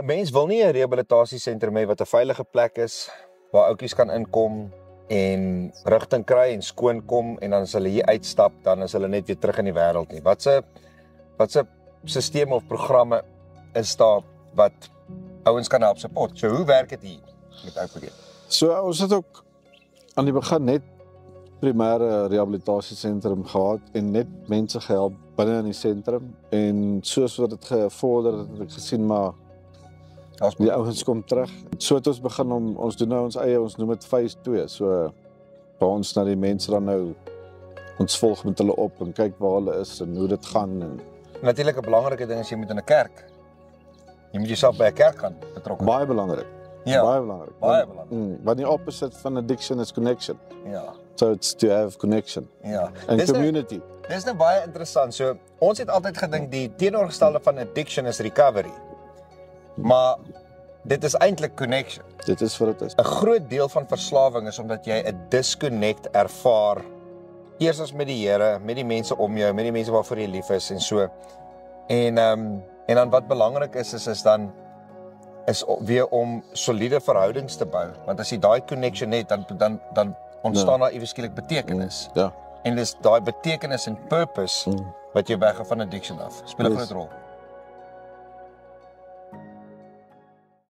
'n mens wil nie 'n rehabilitasiesentrum hê wat 'n veilige plek is waar ouetjies kan inkom en rigting kry en skoon kom en dan as hulle hier uitstap, dan is hulle net weer terug in die wêreld nie. Wat se stelsel of programme is daar wat ouens kan help support? So hoe werk dit hier met Oupreen? So ons het ook aan die begin net primêre rehabilitasiesentrum gehad en net mense gehelp binne in die sentrum en soos wat dit gevorder het ek gesien maar die ouens kom terug. So het ons begin ons doen nou ons eie, ons noem dit phase 2. So waar ons na die mense dan nou ons volg met hulle op en kyk waar hulle is en hoe dit gaan en Natuurlik 'n belangrike ding is jy moet in 'n kerk. Jy moet jouself by 'n kerk gaan betrokke. baie belangrik. Ja, Baie belangrik. baie belangrik. Want die opposite van addiction is connection. Ja. So it's to have connection Ja. and community. Dis nou baie interessant. So ons het altyd gedink die teenoorgestelde van addiction is recovery. Maar dit is eintlik connection. Dit is wat dit is. 'n Groot deel van verslawing is omdat jy 'n disconnect ervaar. Eers as met die Here, met die mense om jou, met die mense waarvoor jy lief is en so. En dan wat belangrik is dan weer om soliede verhoudings te bou. Want as jy daai connection het, dan ontstaan daar iewers skielik betekenis. Ja. En dis daai betekenis en purpose wat jy weggaan van addiction af. Speel 'n groot rol.